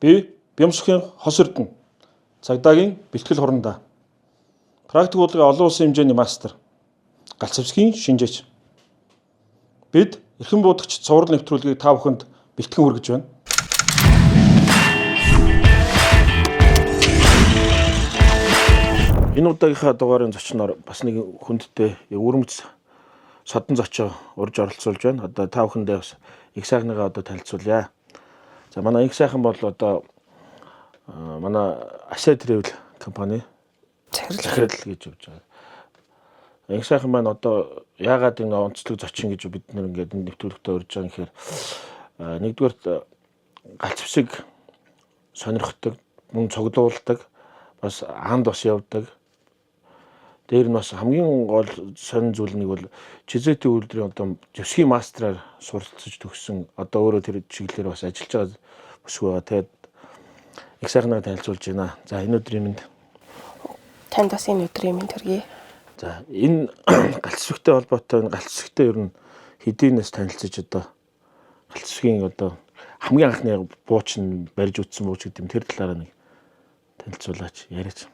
Би Бямсхийн хос эрдэнэ цагдаагийн бэлтгэл хурандаа. Практик бодлогын олон улсын хэмжээний мастер. Галц хэвсгийн шинжээч. Бид эрхэм буудагч цуврал нэвтрүүлгийг та бүхэнд бэлтгэн хүргэж байна. Энэ удаагийнхаа дугаарын зочноор бас нэг хүндтэй өрмөц содон зочоо урьж оролцуулж байна. Одоо та бүхэндээ бас их сайхныгаа одоо танилцуулъя. За манай их сайхан бол одоо манай Asset Travel компани захирал гэж явж байгаа. Их сайхан маань одоо яагаад энэ онцлог зочин гэж бид нэр ингээд нэвтрүүлэгтээ урьж байгаа юм гэхээр нэгдүгээр галц хэвсэг сонирхдаг, мөн цуглуулдаг, бас анд бас явдаг. Дээр нь бас хамгийн гол сонин зүйл нэг бол Чизэти үйлдвэрийн одоо зэвсгийн мастраар суралцж төгссөн. Одоо өөрөө тэр чиглэлээр бас ажиллаж байгаа бүсгүй байгаа. Тэгээд их сайхнаа танилцуулж байна. За энэ өдрийн мэнд. Танд бас энэ өдрийн мэнд хүргэе. За энэ галц хэвсэгтэй холбоотой энэ галц хэвсэгтэй ер нь хэдийнээс танилцж одоо галц хэвсгийн одоо хамгийн анхны буучин барьж үтсэн бууч гэдэг юм тэр талаараа нэг танилцуулаач яриач.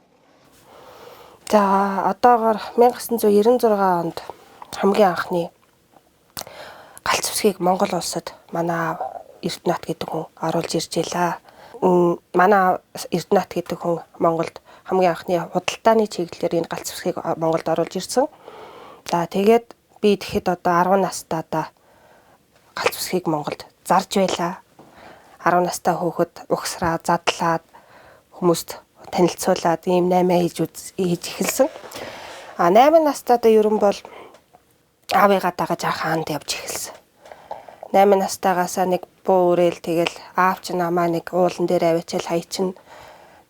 За одоогоор 1996 онд хамгийн анхны галц хэвсгийг Монгол улсад манай Эрдэнэт гэдэг хүн оруулж ирж байлаа. Манай Эрдэнэт гэдэг хүн Монголд хамгийн анхны худалдааны чиглэлээр энэ галц хэвсгийг Монголд оруулж ирсэн. За тэгээд би тэгэхэд одоо 10 настайдаа галц хэвсгийг Монголд зарж байлаа. 10 настай хүүхэд угсраа задлаад хүмүүст танилцуулаад ийм 8 хийж эхэлсэн. 8 настайдаа ерөн бол аавыгаа дагаж хаанд явж эхэлсэн. 8 настайгаасаа нэг буу урээл тэгэл аав ч намаа нэг уулан дээр аваачаал хай чин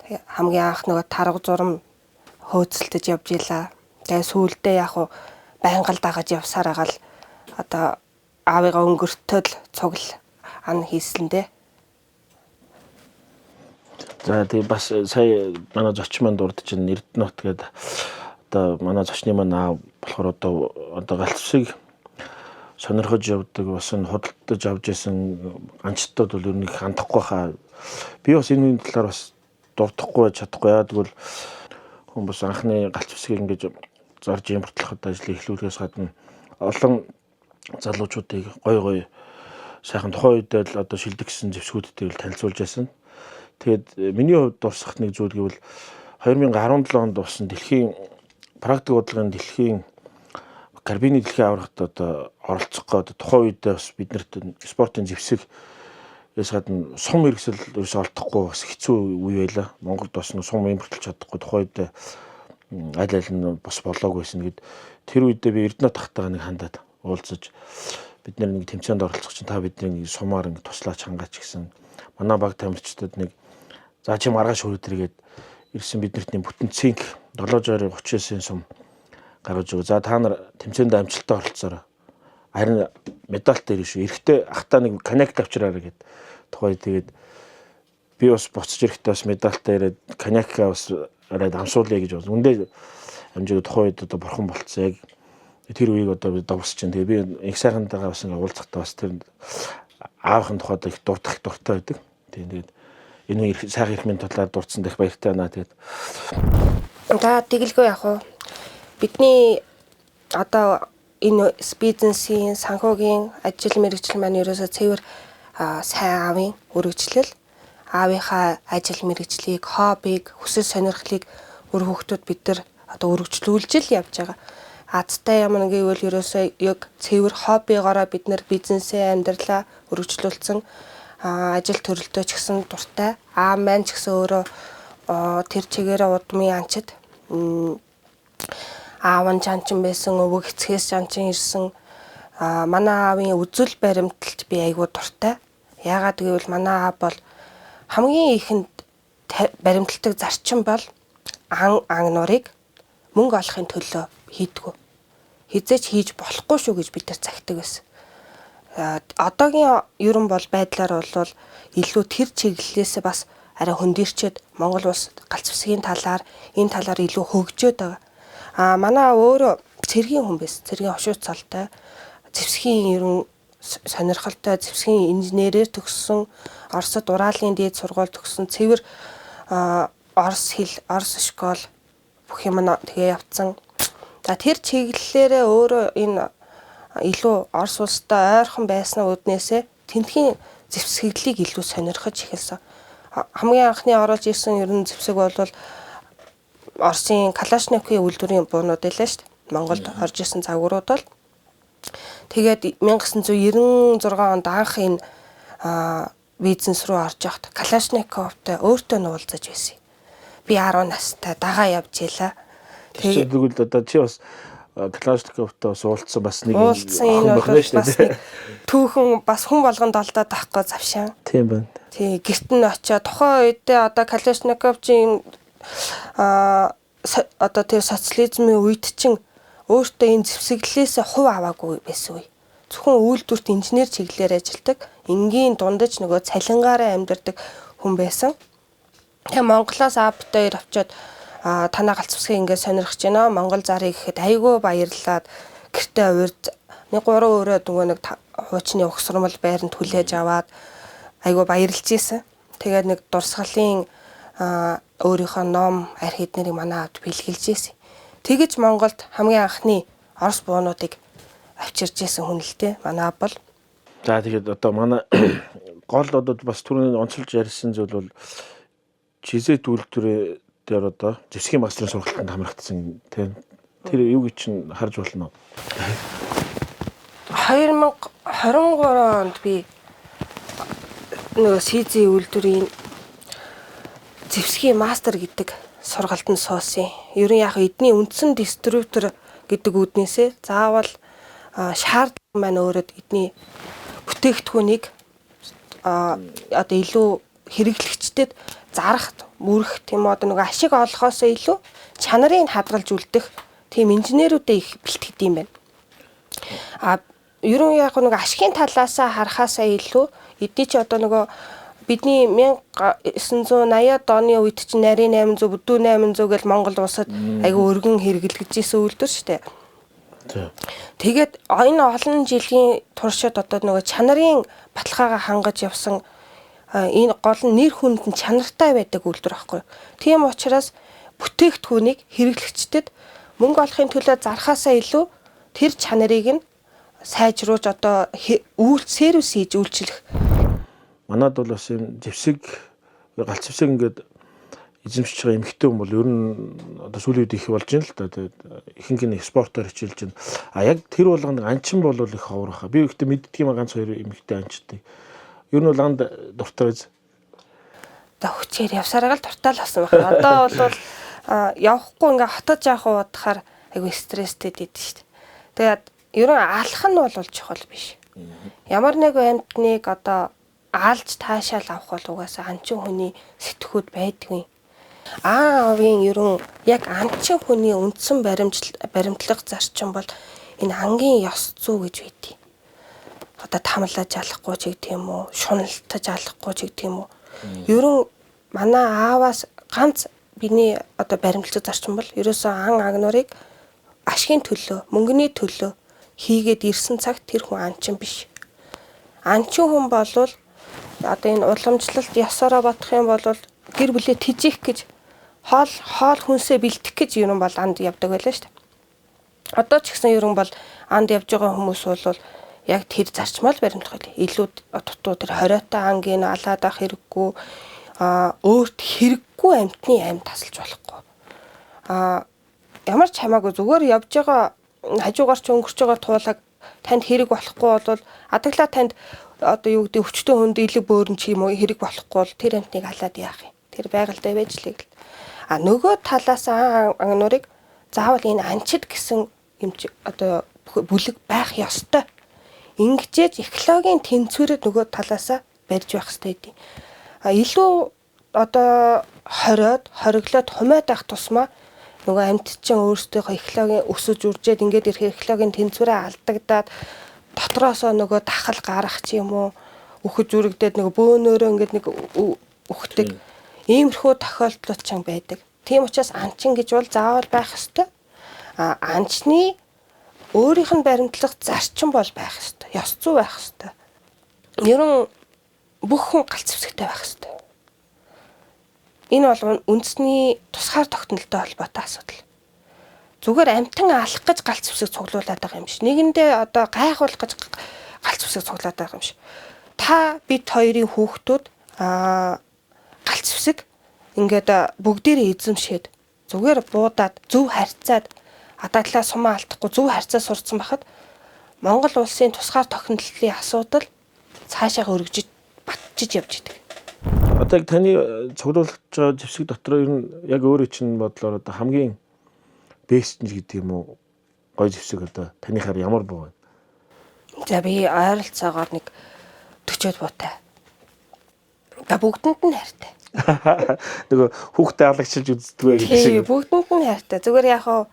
хамгийн анх нөгөө тарга зурм хөөцөлдөж явж илаа. Тэгээ сүүлдээ яг уу байнгал дагаж явсаар агаал одоо аавыгаа өнгөртөл цугл ан хийсэндээ. За тэгээ бас сая манай зочин манд урдж ин Эрдэнэт гэдэг одоо манай зочны маань аав болохоор одоо галц хэвсэг сонирхож явдаг бас нь худалдаж авч исэн анчтууд бол ер нь их хандахгүй хаа. Би бас энэ талаар бас дуртахгүй чадахгүй яа тэгвэл хүн бас анхны галц хэвсгийг ингэж зорж импортлоход ажлыг эхлүүлэхээс гадна олон залуучуудыг гой сайхан тухайн үед л одоо шилдэгсэн зэвсгүүдтэй танилцуулж байсан. Тэгээд миний хувьд дурсах нэг зүйл гэвэл 2017 онд болсон дэлхийн практик бодлогын дэлхийн карбины дэлхийн аврагт одоо оролцох гээд тухайн үед бас биднэрт спортын зэвсэг яс гадна сум хэрэгсэл ерөөс олдохгүй бас хэцүү үе байлаа. Монголд бас сум импортлж чадахгүй тухайн үед аль нь бас болоогүй байсан гэд тэр үедээ би Эрдэнэт тахтайгаа нэг хандаад уулзаж бид нэг тэмцээнд оролцох чинь та бидний сумаар ингэ туслаач хангаач гэсэн манай баг тамирчдад нэг за чи маргааш хүрээгээд ирсэн биднэрт нэг бүтэн цинк 739 сум гаргаж өгөө. За та нар тэмцээнд амжилттай оролцоорой. Харин медальтай ирэх шүү. Эрэхтэй ахтаа нэг коньяк авчираарай гэд тухай тэгээд би бас буцаж ирэхдээ бас медальтай ирээд коньякаа бас арай амсуулъя гэж байна. Үндэ амжиг тухайн үед одоо бурхан болцсон яг тэр үеийг одоо би давсч чинь. Тэгээ би их сайхантайгаа бас ингээ уулзахдаа бас тэр аавын тухайд их дуртай байдаг. Тэгээд энэ сайхан их минь талаар дурдсан дэх баяртай байна. Тэгээд за тэгэлгүй яг уу бидний одоо энэ бизнесийн санхүүгийн ажил мэргэжил маань ерөөсөө цэвэр сайн аавын үргэлжлэл аавынхаа ажил мэргэжлийг хоббиг хүсэл сонирхлыг өр хүүхдүүд бид нар одоо үргэлжлүүлж л явж байгаа. Азтай юм гэвэл ерөөсөө яг цэвэр хоббигоороо бид нар бизнесээ амьдралаа үргэлжлүүлсэн ажил төрөлтөө ч гэсэн дуртай. Аав маань ч гэсэн өөрөө тэр чигээрээ удмын анчид аав нь жанчин байсан, өвөг эцгээс жанчин ирсэн. Манай аавын үзэл баримталд би айгүй дуртай. Яагаад гэвэл манай аав бол хамгийн ихэнд баримталдаг зарчим бол ан нурыг мөнгө олохын төлөө хийдгүү. Хизээч хийж болохгүй шүү гэж бид нар цагтдаг байсан. Одоогийн ерөн бол байдлаар бол илүү тэр чиглэлээс бас арай хөндөрчөөд Монгол улс галц хэвсгийн талаар энэ талаар илүү хөгжөөд байгаа. Манай өөрөө цэргийн хүн байсан. Цэргийн хошууц цолтой. Зэвсгийн ерөн сонирхолтой зэвсгийн инженерээр төгссөн, Оросд Уралын дээд сургууль төгссөн, цэвэр орос хэл, орос школ бүх юм тэгээ явцсан. За тэр чиглэлээрээ өөрөө энэ илүү Орос улстай ойрхон байсан үднээсээ тентхийн зэвсгэглийг илүү сонирхож эхэлсэн. Хамгийн анхны оруулж ирсэн ерөн зэвсэг бол Оросын Калашниковын үйлдвэрийн буунууд байлаа шүү дээ. Монголд орж ирсэн загварууд бол тэгээд 1996 онд анх энэ бизнес руу орж явахад Калашниковтай өөртөө нуулзаж байсан. Би 10 настай дагаа явж ийлаа. Тэгвэл одоо чи бас Калашниковтой бас уулзсан бас нэг энэ бол бас нэг түүхэн бас хүн болгонд олдоод авахгүй завшаан. Тийм байна. Тий, гэрт нь очиод тухайн үедээ одоо Калашниковын одоо тэр социализмын үед чинь өөртөө энэ зэвсэглэлээс хувь аваагүй байсан үе. Зөвхөн үйлдвэрт инженер чиглэлээр ажилладаг, энгийн дундаж нөгөө цалингаараа амьдардаг хүн байсан. Тэгээ Монголоос аавтай ир авчиад танаа галцвсгийг ингээд сонирхож байна. Монгол зарыг гэхэд айгүй баярлаад гэртээ урьд 3 өрөө нөгөө нэг хуучны угсрамл байранд хүлээж аваад айгүй баярлж ийсэн. Тэгээд нэг дурсгалын өөрийнхөө ном арх эднэрийг манай авд бэлгэлж ийсэн. Тэгэж Монголд хамгийн анхны Орос буунуудыг авчирж ийсэн хүн л дээ. Манай аав бол. За тэгээд одоо манай гол одоо бас түрүүний онцолж ярьсан зүйл бол Жизэт үйлдвэрээр одоо зэвсгийн магистрийн сургалтанд хамрагдсан тийм. Тэр юу гэж чинь харж болно уу? 2023 онд би нөгөө СИЗ үйлдвэрийн зэвсгийн мастер гэдэг сургалтанд суусан. Ер нь яг эдний үндсэн дистрибьютор гэдэг үүднээсээ заавал шаардлага маань өөрөд эдний бүтээгдэхүүнийг одоо илүү хэрэглэгчдэд зарах, мөрөх тийм одоо нөгөө ашиг олохоос илүү чанарыг хадгалж үлдэх тийм инженерүүдэд их бэлтгэдэг юм байна. Ер нь яг нөгөө ашигын талаасаа харахаасаа илүү эдний чи одоо нөгөө бидний 1980-ад оны үед чинь нарийн 800, бүдүү 800 гэж Монгол улсад айгүй өргөн хэрэглэж исэн үйлдвэр шүү дээ. Тэгээд энэ олон жилийн туршид одоо нөгөө чанарын баталгаагаа хангаж явсан энэ гол нь нэр хүнд нь чанартай байдаг үйлдвэр байхгүй. Тийм учраас бүтээгдэхүүнийг хэрэглэгчдэд мөнгө олохын төлөө зархаасаа илүү тэр чанарыг нь сайжруулж одоо сервис хийж үйлчлэх. Манад бол бас юм зэвсэг галц зэвсэг ингээд эзэмшиж байгаа эмэгтэй хүн бол ер нь одоо сүүлийн үед их болж байна л да. Тэгээд ихэнх нь экспортоор хичээлж байна. Яг тэр болгонд анчин бол их ховор хаа. Би ихтэй мэддэг юм ганц хоёр эмэгтэй анчтай. Ер нь бол анд дуртай биз. Одоо хүчээр явсараа л дуртай л болсон байна. Одоо бол явахгүй ингээ хотод яах уу бодохоор айгүй стресстэй дийд шүү дээ. Тэгээд ер нь алах нь бол чухал биш. Ямар нэг амьтныг одоо аалж таашаал авах бол угаасаа анчин хүний сэтгхүүд байдгүй. Аавын ер нь яг анчин хүний үндсэн баримтлах зарчим бол энэ ангийн ёс зүй гэж байдгийг. Одоо тамлаж алахгүй ч гэдэг юм уу, шуналтаж алахгүй ч гэдэг юм уу. Ер нь манай ааваас ганц биний одоо баримтлах зарчим бол ерөөсөө ан агнуурыг ашигын төлөө, мөнгөний төлөө хийгээд ирсэн цагт тэр хүн анчин биш. Анчин хүн болвол одоо энэ уламжлалт ясаараа бодох юм бол гэр бүлээ тэжих гэж хоол хүнсээ бэлтэх гэж ер нь бол анд явдаг байлаа шүү дээ. Одоо ч гэсэн ер нь бол анд явж байгаа хүмүүс бол яг тэр зарчмал баримтлах байлаа. Илүү дутуу тэр хориотой ангийн алаад ах хэрэггүй өөрт хэрэггүй амьтны амьд тасалж болохгүй. Ямар ч хамаагүй зүгээр явж байгаа хажуугаар ч өнгөрч байгаа туулаг танд хэрэг болохгүй бол адаглаа танд одоо юу гэдэг өвчтөн хүнд илүү бөөрн ч юм уу хэрэг болохгүй бол тэр амьтныг халаад яах юм. Тэр байгальтай байж л гэл. Нөгөө талаас агнуурыг заавал энэ анчид гэсэн юм одоо бүлэг байх ёстой. Ингэжээж экологийн тэнцвэрээ нөгөө талаасаа барьж байх хэрэгтэй гэдэг. Илүү одоо хориглоод хумаад байх тусмаа нөгөө амьд чинь өөрсдийнхөө экологийн өсөж үржээд ингээд ирэх экологийн тэнцвэрээ алдагдаад дотроосоо нөгөө дахал гарах ч юм уу үхэж үрэгдээд нөгөө бөөнөөрөө ингээд нэг үхдэг иймэрхүү тохиолдлууд ч байдаг. Тийм учраас анчин гэж бол заавал байх ёстой. Анчны өөрийнх нь баримтлах зарчим бол байх ёстой. Ёс зүй байх ёстой. Ерөн бүх хүн галц зэвсэгтэй байх ёстой. Энэ бол үндэсний тусгаар тогтнолтой холбоотой асуудал. Зүгээр амтан алах гэж галц зэвсэг цуглуулад байгаа юм биш. Нэгэндээ одоо гайхуулах гэж галц зэвсэг цуглаад байгаа юм биш. Та бид хоёрын хүүхдүүд галц зэвсэг ингээд бүгдээрээ эзэмшээд зүгээр буудаад зөв харьцаад адаглаа сумаа алдахгүй зөв харьцаа сурцсан байхад Монгол улсын тусгаар тогтнолын асуудал цаашаа өргөжиж батжиж явж идэг. Одоо яг таны цуглуулж байгаа зэвсэг дотор ер нь яг өөрөө чинь бодлоор одоо хамгийн бэст гэдэг юм уу? Гой зэвсэг одоо танихаар ямар буу вэ? За би ойролцоогоор нэг 40-од буутай. Бүгдэнд нь хайртай. Нөгөө хүүхдээ алагчилж үздэг байх Тийм, шиг. бүгдэнд нь хайртай. Зүгээр яг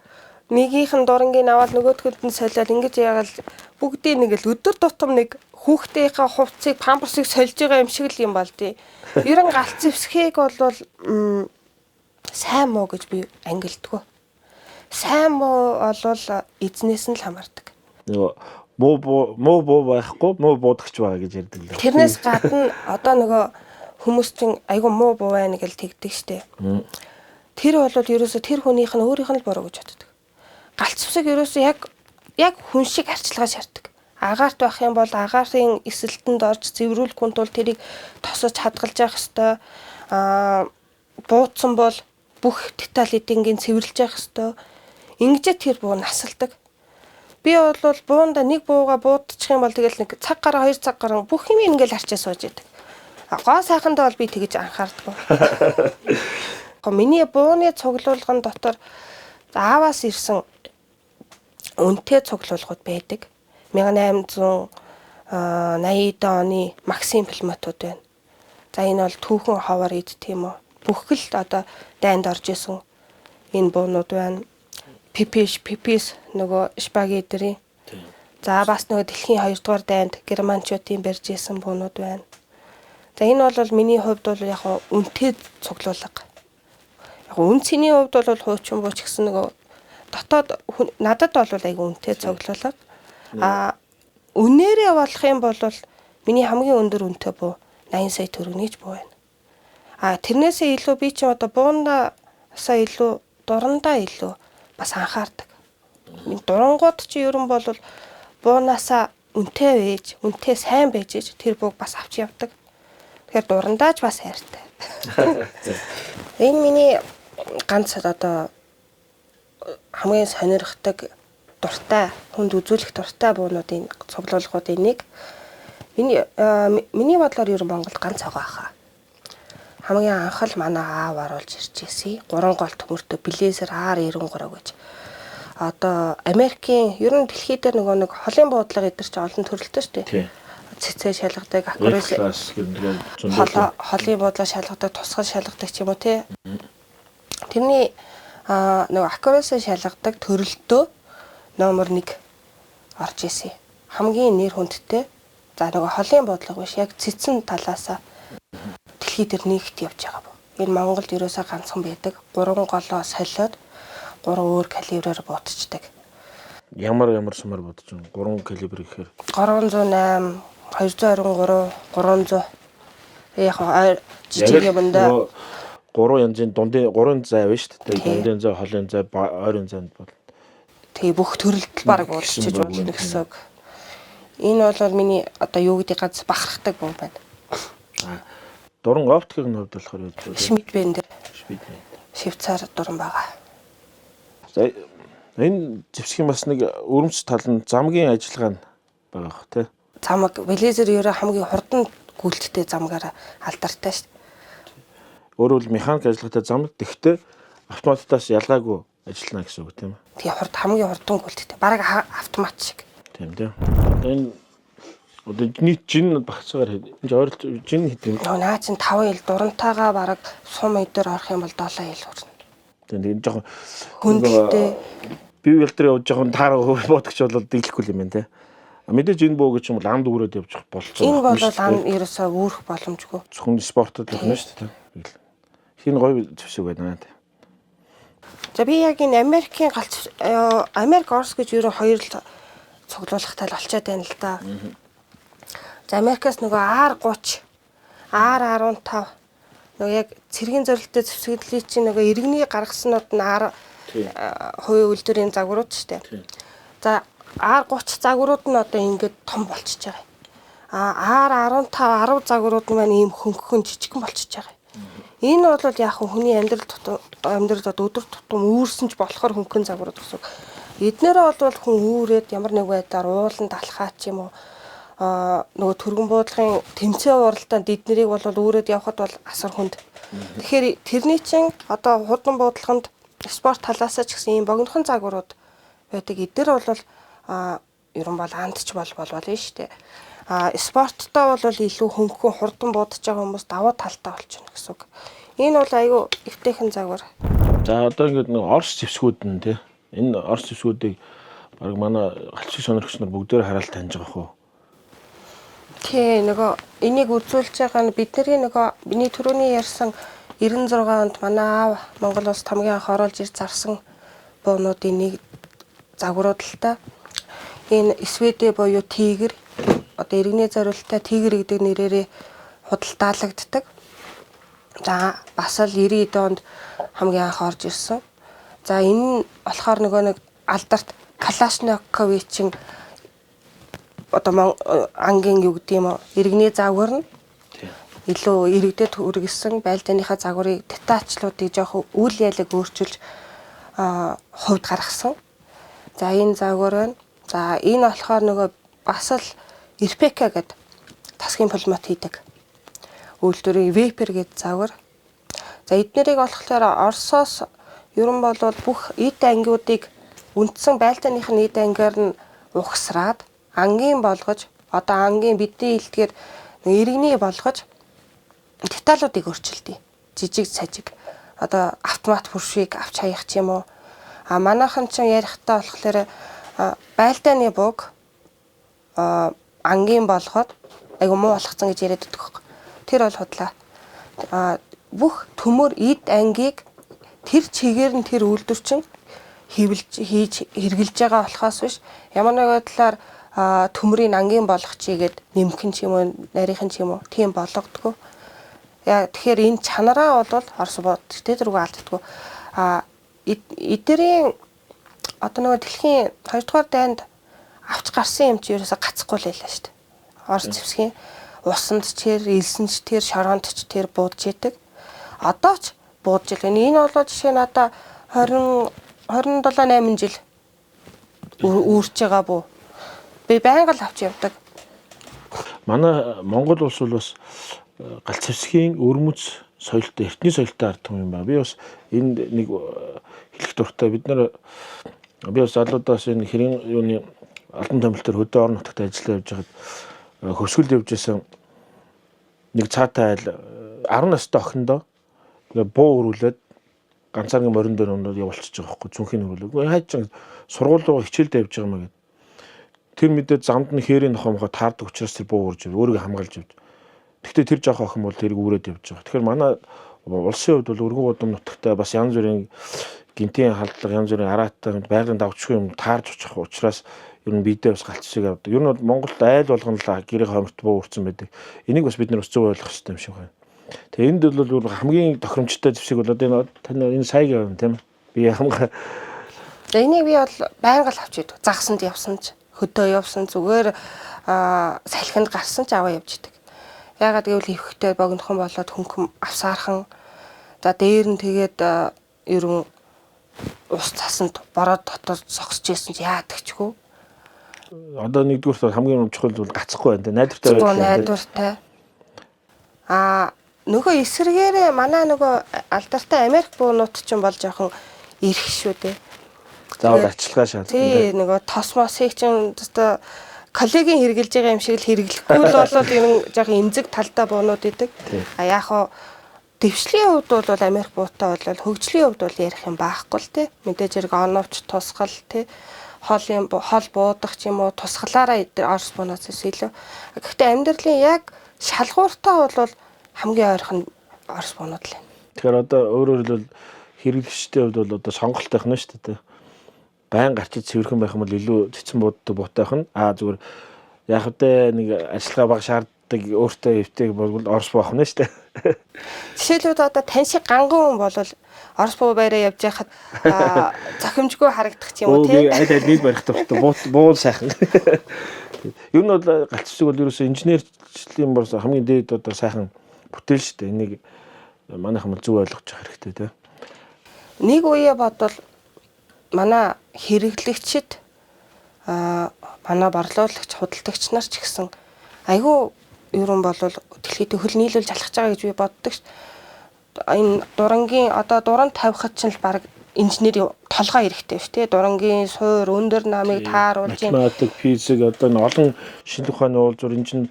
нэгийнх нь дурангийн аваад нөгөөдгөд нь солиод ингэж яагаад бүгдийг нэг л өдөр тутам нэг хүүхдийнхээ хувцсыг памперсыг сольж байгаа юм шиг л юм бол тий. Ерөн галц зэвсгийг бол сайн муу гэж би ангилдаггүй. Сайн муу бол эзнээс нь л хамаардаг. Нөгөө муу буу байхгүй муу буудагч байгаа гэж ярьдаг л. Тэрнээс гадна одоо нөгөө хүмүүс чинь айгүй муу буу байна гэж тэгдэг штеп. Тэр бол ерөөсө тэр хүнийх нь өөрийнх нь л буруу гэж боддог. Галц зэвсэг ерөөсө яг хүн шиг арчилгаа шаарддаг. Агаарт байх юм бол агаарын эсэлтэнд орж цэврүүлэхгүй тул тэрийг тосож хадгалж явах хэвээр буудсан бол бүх деталь эдингийн цэвэрлж явах хэвээр ингэж тэр буу насалдаг. Би бол буунда нэг бууга буудчих юм бол тэгэл нэг цаг гараа 2 цаг гараа бүх юм ингээл арчаа сууж идэг. Гоо сайхандаа бол би тэгэж анхаардаггүй. Миний бууны цуглуулган дотор ааваас ирсэн үнэтэй цуглуулгууд байдаг. 1880 оны Максим пломатууд байна. За энэ бол түүхэн ховор ид тийм үү. Бүхэл одоо дайнд орж исэн энэ буунууд байна. Пипиш нөгөө шпагетрийн. За бас нөгөө дэлхийн 2 дугаар дайнд германчуудын барьж исэн буунууд байна. За энэ бол миний хувьд бол яг үнэтэй цуглуулга. Яг үн цэний хувьд бол хуучин бууч гэсэн нөгөө дотоод надад бол айгүй үнэтэй цуглуулга. Үнээрээ болох юм бол миний хамгийн өндөр үнэтэй буу 80 сая төгрөгнийч буу байна. Тэрнээсээ илүү би чинь одоо буундасаа илүү дурандаа илүү бас анхаардаг. Дурангууд чи ерөн бол буунаасаа үнэтэй байж, үнэтэй сайн байж тэр бууг бас авч явдаг. Тэгэхээр дурандааж бас хайртай. Энэ миний ганц одоо хамгийн сонирхдаг дуртай хүнд үзүүлэх дуртай буунуудын цуглуулгуудын нэг. Миний бодлоор ер нь Монголд ганц байгаа хаа. Хамгийн анх л манай аав оруулж ирж ирсэн. 3 гол төмөртөө Blazer R93 гэж. Одоо Америкийн ер нь дэлхийд дээр нөгөө нэг холын буудлага эдэр чи олон төрөлтэй шүү дээ. Цэцээ шалгадаг, аккурат холын буудлага шалгадаг, тусгал шалгадаг ч юм уу тий. Тэрний нөгөө аккурат шалгадаг төрөлтөө номер 1 орж исэн. Хамгийн нэр хүндтэй. За нөгөө холын буудлага биш, яг цэцэн талаасаа дэлхий дээр нэгт явж байгаа бо. Энэ Монголд ерөөсөө ганцхан байдаг. 3 голоо солиод 3 өөр калибрээр буутчихдаг. Ямар сумаар бодож байна? 3 калибр гэхээр 308, 223, 300. Яг жижиг юмдаа 3 янзын дундын 3 зай байна шүү дээ. Дундын зай, холын зай, ойрын зайд бол. Тэгээ бүх төрөлд баг уулзчих болно гэсэн үг. Энэ бол миний одоо юу гэдэг ганц бахархдаг буу байна. Дуран оптикийн хувьд болохоор юу вэ? Шмидт бэнд. Швейцар дуран байгаа. За энэ зэвсгийн бас нэг өрөмц тал нь замгийн ажиллагаа нь байгаа бох тий. Замаг Blazer ерөө хамгийн хурдан гүйлттэй замгаараа алдартай шүү дээ. Өөрөөр хэл механик ажиллагаатай замд тэгтээ автоматтаас ялгаагүй ажиллана гэсэн үг тийм үү? Тэгээ хамгийн хурдан гүйлттэй. Бараг автомат шиг. Тийм тийм. Одоо нийт жин багцаагаар энэ ойролт жин хэдэн. Наа чин 5 ил дурантайгаа бараг сум өдөр орох юм бол 7 ил хүрнэ. Тэгээд жоохон хүндтэй бие ялтрын жоохон таараа буудагч бол дийлэхгүй юм байна те. Мэдээж энэ буу гэж юм бол амд өгрөөд явчих болцоо. Энэ бол ам ерөөсөө үүрэх боломжгүй. Зөвхөн спортод л байна шүү дээ. Хин гоё зэвсэг байна те. За би яг энэ Америкийн Америк Орос гэж ерөө хоёр л цуглуулгатай л болчиход байна л да. За Америкаас нөгөө R30, R15 нөгөө яг цэргийн зорилттой зэвсэгдлийн чинь нөгөө иргэний гаргаснууд нь R хувийн үйлдвэрийн загварууд шүү дээ. За R30 загварууд нь одоо ингээд том болчихж байгаа. R15 10 загварууд нь маань ийм хөнгөн жижигхэн болчихж байгаа. Энэ бол яг хүний амьдралд өдөр тутам үүрсэн ч болохоор хөнгөн загварууд гэсэн. Эднэрээ бол хүн үүрээд ямар нэг байдлаар ууланд алхаа ч юм уу нөгөө төргөн буудлын тэмцээн уралдаанд эднэрийг бол үүрээд явхад бол асар хүнд. Тэгэхээр тэрний чинь одоо хурдан буудлаханд спорт талаасаа ч гэсэн ийм богинохон загварууд байдаг. Эдгээр бол ерөн бол андч болно шүү дээ. Спорттоо бол илүү хөнгөн хурдан буудаж байгаа хүмүүс давуу талтай болчихно гэсэн үг. Энэ бол айгүй эвтэйхэн загвар. За одоо ингээд нэг Орос зэвсгүүд нь тий. Энэ Орос зэвсгүүдийг баг манай галчиг сонирхч нар бүгдээр хараал таньж байгаа хөө. Тий нөгөө энийг үзүүлж байгаа нь бидний нөгөө миний түрүүний ярьсан 96 онд манай аав Монгол улс хамгийн анх оруулж ирж зарсан буунуудын нэг загварууд л та. Энэ СВД буюу тигр одоо иргэний зориулалтаа тигр гэдэг нэрээрээ худалдаалагддаг. За бас л 90-д онд хамгийн анх орж ирсэн. За энэ нь болохоор нөгөө нэг алдарт Калашниковичийн одоо ангийн юу гэдэг юм уу иргэний загвар нь илүү иргэдэд хүргэсэн байлдааныхаа загварыг детачлуудыг жоох үйл ялэг өөрчилж хувьд гаргасан. За энэ загвар нь за энэ болохоор нөгөө бас л РПК гэдэг тасгийн пулмат хийдэг. Үйлдвэрийн Вепер гэдэг загвар. За эднэрийг болохоор Оросоос ерөн бол бүх эд ангиудыг үндсэн байлдааных нь эд ангиар нь ухсраад ангийн болгож одоо ангийн бидний хэлдгээр иргэний болгож деталуудыг өөрчилдөе. Жижиг сажиг одоо автомат хуршийг авч хаях ч юм уу. Манайхан ч ярихдаа болохоор байлдааны буг ангийн болгоод айгу муу болгоцсон гэж яриад байдаг. Тэр бол худлаа. Бүх төмөр эд ангийг тэр чигээр нь тэр үйлдвэрчин хийж хэрглэж байгаа болохоос биш ямар нэг байдлаар төмрийн ангийн болгох чигээд нэмхэн ч юм уу нарийнхан ч юм уу тийм болгодгоо. Яа тэгэхээр энэ чанараа бол Орос бод тэд рүү алддаггүй. Эдгэрийн одоо нөгөө дэлхийн 2 дугаар дайнд авч гарсан юм чи ерөөсө гацхгүй л байлаа шүү дээ. Орос зэвсгийн усанд ч тэр, элсэн ч тэр, шороонд ч тэр буудж идэг. Одоо ч буудж идэг. Энэ бол жишээ нь одоо 27-8 жил үүрч байгаа буу. Би байнга л авч явдаг. Манай Монгол улс бол бас галт зэвсгийн өрмөц соёлтой, эртний соёлтой ард түмэн юм ба. Би бас энд нэг хэлэх дуртай би бас залуудаас энэ хэрийн юуны албан томилтоор хөдөө орон нутагт ажиллаж явж байхад хөвсгөл явж байсан нэг цаатай айл 10 настай охиндоо буу өрүүлээд ганцааргийн морин дээр өндөр явуулчихж байгаа байхгүй зүнхийн өрүүлэг. Хайж сургууль руу хичээлдээ явж байгаа маа гэд. Тэр мэдээд замд нь хээрийн нохомхоо таардаг учраас тэр буу урж өөрийгөө хамгаалж явж. Гэхдээ тэр жоох охин бол тэрийг үүрээд явж байгаа. Тэгэхээр манай улсын хувьд бол өргөн удам нутагтай бас янз бүрийн гинтийн халдлага, янз бүрийн араатай байгалийн давчгүй юм таарж очих учраас ер нь бидээ бас галцшиг авдаг. Ер нь бол Монголд айл болгоно л гэрээ хомирт буу урцсан байдаг. Энийг бас бид нар бас зөв ойлгох хэрэгтэй юм шиг байна. Тэгээ энд бол хамгийн тохиромжтой зэвсэг бол одоо энэ саяг юм тийм би хамгаа. За энийг би бол байнга л авч идэв. Загсанд явсан ч хөдөө явсан зүгээр салхинд гарсан ч аваа явж идэг. Ягаад гэвэл ихэвчлэн богинохон болоод хөнгөн авсаархан. За дээр нь тэгээд ерөн ус цасанд бороод дотор зогсож байсан ч яадаг чгүй. Одоо нэгдүгээр хамгийн чухал бол гацхгүй байна. Найдвартай байх. Найдвартай. Нөгөө эсэргээрээ манай нөгөө алдартай Америк буунууд ч юм бол жоохон ирэх шүү дээ. Заавал арчилгаа шаарддаг. Тий, нөгөө тосмосыг ч одоо коллегийн хэрглэж байгаа юм шиг л хэрэглэхгүй л болоод ер нь жоохон эмзэг талтай буунууд идэг. Яг хоо дэвшлийн хувьд бол Америк буутай бол хөгжлийн хувьд бол ярих юм байхгүй л тий. Мэдээж хэрэг оновч тусгал тий. Хол буудах ч юм уу тусгалаараа Орос буунаас илүү. Гэхдээ амьдралын яг шалгууртаа бол хамгийн ойрхон Орос буунууд л. Тэгэхээр одоо өөрөөр хэлбэл хэрэглэгчтэй хувьд бол одоо сонголт байх нь шүү дээ. Байн гарчиж цэвэрхэн байх юм бол илүү цэцэн бууддаг буутайх нь. Зүгээр яг хөдөө нэг ажиллагаа баг шаарддаг өөртөө эвтэйг бол орос баах нь шүү дээ. Жишээлбэл одоо тань шиг ганган хүн бол орос буу байраа явж байхад зохимжгүй харагдах ч юм уу тий. Аль нэг барих тавтай буул сайхан. Ер нь бол галцвсэг бол ерөөсөө инженерчлэлийн борс хамгийн дээд одоо сайхан бүтээл шүү дээ. Энийг манайхан бол зөв ойлгож явах хэрэгтэй тий. Нэг үе бодвол манай хэрэглэгчид манай борлуулагч худалдагч нар ч гэсэн айгүй ерөн бол дэлхийд хөл нийлүүлж алхаж байгаа гэж би боддог ш. Энэ дурангийн одоо дуран тавихад ч л баг инженери толгой хэрэгтэй ш тий. Дурангийн суур өндөр намыг тааруулж математик, физик одоо н олон шинжлэх ухааны уулзуур энэ чинь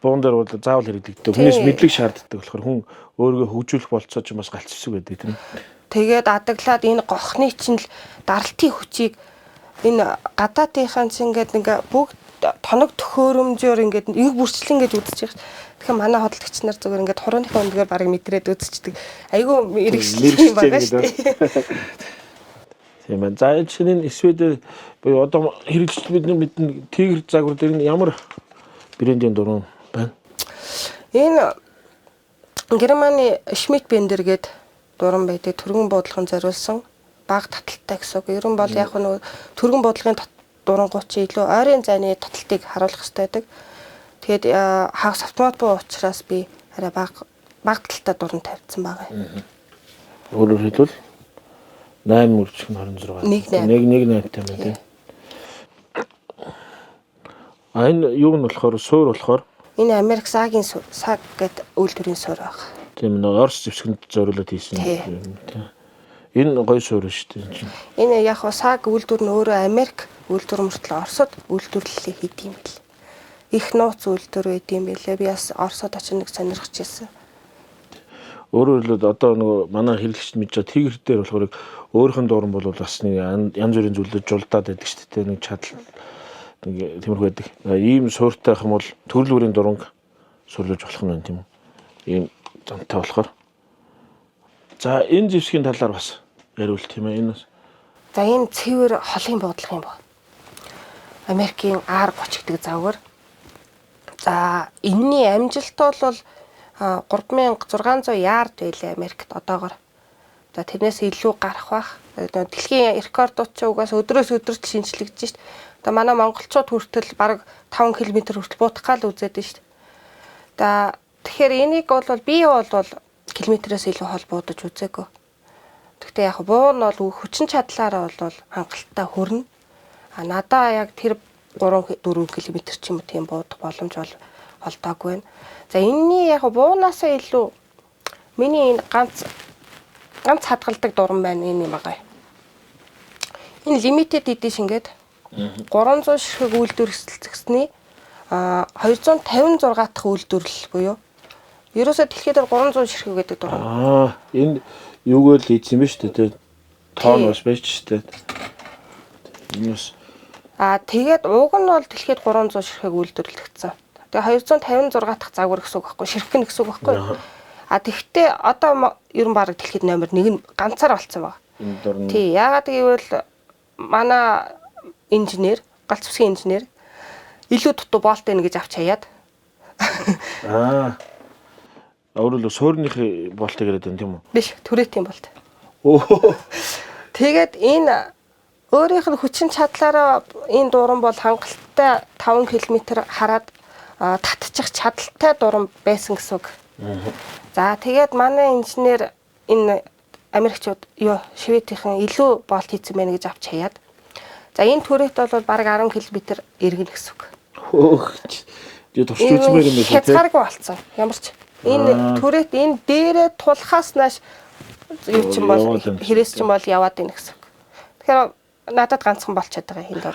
буун дээр бол заавал хэрэглэгддэг. Хүнээс мэдлэг шаарддаг болохоор хүн өөрийгөө хөгжүүлэх болцоо ч бас галцвсэг байдаг тийм. Тэгээд адаглаад энэ гохны чинь л даралтын хүчийг энэ гадаатынхаа чинь ингээд ингээ бүгд тоног төхөөрөмжөөр ингээд нэг бүрчлэн гэж үзэж байгаа. Тэгэхээр манай хөдөлгөгч нар зүгээр ингээд хурууныхаа өндгөө барыг мэдрээд үзчихдэг. Айгүй мэрэгчлээ юм байгаа шүү дээ. Тийм байна. За энэ Сведээр буюу одоо хэрэглэгч бидний тигр загвар дээр нь ямар брендийн дуран байна? Энэ Германы Schmidt Bender гээд дуран байдаг түргэн буудлын зориулсан бага таталтай гэсэн үг. Ер нь бол яг нөгөө түргэн буудлын дурангууд чи илүү ойрын зайны таталтыг харуулах хэрэгтэй байдаг. Тэгээд хагас автомат буу учраас би арай бага таталтай дуран тавьсан байгаа. Өөрөөр хэлбэл 8 үржих нь 26. 1.8 тийм үү? Энэ юу нь болохоор суур болохоор энэ Америк сагийн саг гэдэг үйлдвэрийн суур баг. Тийм нөө Орос зэвсгэнд зориулаад хийсэн юм тийм. Энэ гоё суур шүү дээ. Энэ яг саг үйлдвэр нь өөрөө Америк үйлдвэр мөртлөө Оросод үйлдвэрлэлээ хийдэг юм бэл. Их нууц үйлдвэр байд юм бэлээ. Би бас Оросод очиж нэг сонирхож ирсэн. Өөрөөр хэлбэл одоо нөгөө манай хэрэглэгчд мэдж байгаа тигр дээр болохоор өөрийнх нь дуран бол бас нэг янз бүрийн зүйлүүд жулдаад байдаг шүү дээ. Нэг чадал нэг тиймэрхүү байдаг. Ийм сууртай юм бол төрөл бүрийн дуранг сурлуулж болох нь тийм үү? Ийм замтай болохоор. За энэ зэвсгийн талаар бас яриул тийм ээ энэ. За энэ цэвэр холын буудлага юм ба. Америкийн R30 гэдэг загвар. За энэний амжилт бол 3600 ярд байлээ Америкт одоогоор. За тэрнээс илүү гарах бах. Дэлхийн рекордууд ч угаас өдрөөс өдөрт шинжлэгдэж шít. Одоо манай монголчууд хүртэл бараг 5 км хүртэл буутах гал үзээд шít. За тэгэхээр энийг бол би бол километрээс илүү хол буудаж үзээгүй. Гэхдээ яг буу нь бол хүчин чадлаараа бол хангалттай хөрнө. Надаа яг тэр 3-4 км ч юм уу тийм буудах боломж бол олдоогүй байна. За энэний яг буунаасаа илүү миний энэ ганц хадгалдаг дуран байна энэ юм байгаа. Энэ limited edition гэдэг 300 ширхэг үйлдвэрлэгчний 256 дахь үйлдвэрлэл буюу ерөөсөө дэлхийд 300 ширхэг гэдэг дуран. Энэ юугаар л ийдсэн юм шүү дээ. Тоон бас байж шүү дээ. Энэс тэгээд ууг нь бол дэлхийд 300 ширхэг үйлдвэрлэгдсэн. Тэгээ 256 дахь загвар гэсэн үг байхгүй, ширхэг гэсэн үг байхгүй. Тэгэхдээ одоо ер нь баг дэлхийд номер 1 нь ганцаар болцсон баг. Тий, яагаад гэвэл манай инженер, галц бүсгийн инженер илүү дутуу болт байна гэж авч хаяад. Өөрөлдөө суурных болтыг яриад байна тийм үү? Биш, түрээтийн болт. Тэгээд энэ өөрийнх нь хүчин чадлаараа энэ дуран бол хангалттай 5 км хараад татчих чадaltaй дуран байсан гэсэн үг. За тэгээд манай инженер энэ Америкчууд Шведийнхэн илүү болт хийсэн байна гэж авч хаяад. За энэ түрээт бол бараг 10 км эргэнэ гэсэн үг. Тэгээ товчруулсмээр юм байна. Хязгааргүй болцсон. Ямар ч энэ түрээт энэ дээрээ тулхаас нааш юу ч юм бол хэрэгс ч юм бол яваад байна гэсэн үг. Тэгэхээр надад ганцхан болчиход байгаа юм даа.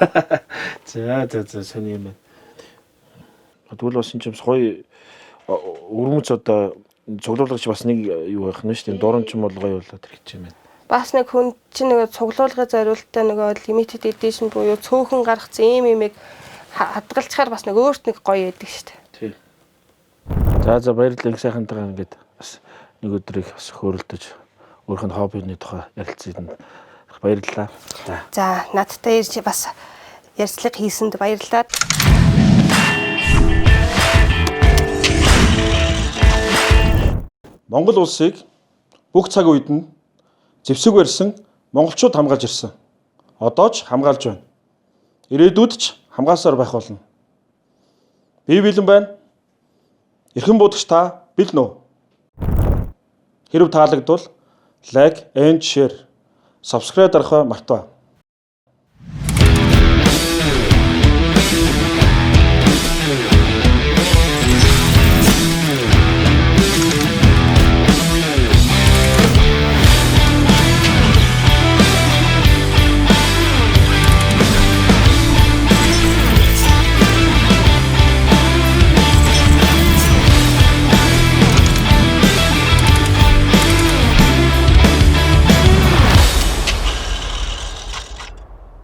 За сони юм байна. Тэгвэл бас энэ ч бас гоё өрмөц одоо цуглуулгач бас нэг юу байх нь шүү дээ. Дуран ч юм бол гоё болоод ирэх юм байна. Бас нэг хүн чинь нэг цуглуулгын зориултаа нэг limited edition буюу цөөхөн гаргацсан ийм имийг хадгалчихаар бас нэг өөрт нэг гоё байдаг шүү дээ. Тий. За баярлалаа их сайхантайгаа ингээд бас нэг өдрийг бас хөөрөлдөж өөрийнхөө хоббиний тухай ярилцсан. Баярлалаа. За надтай ирж бас ярилцлага хийсэнд баярлалаа. Монгол улсыг бүх цаг үед нь зэвсэг барьсан монголчууд хамгаалж ирсэн. Одоо ч хамгаалж байна. Ирээдүйд ч хамгаалсаар байх болно. Би бэлэн байна. Эрхэм будагч та бэлэн үү? Хэрв таалагдвал лайк, and share, subscribe дарахаа мартаа.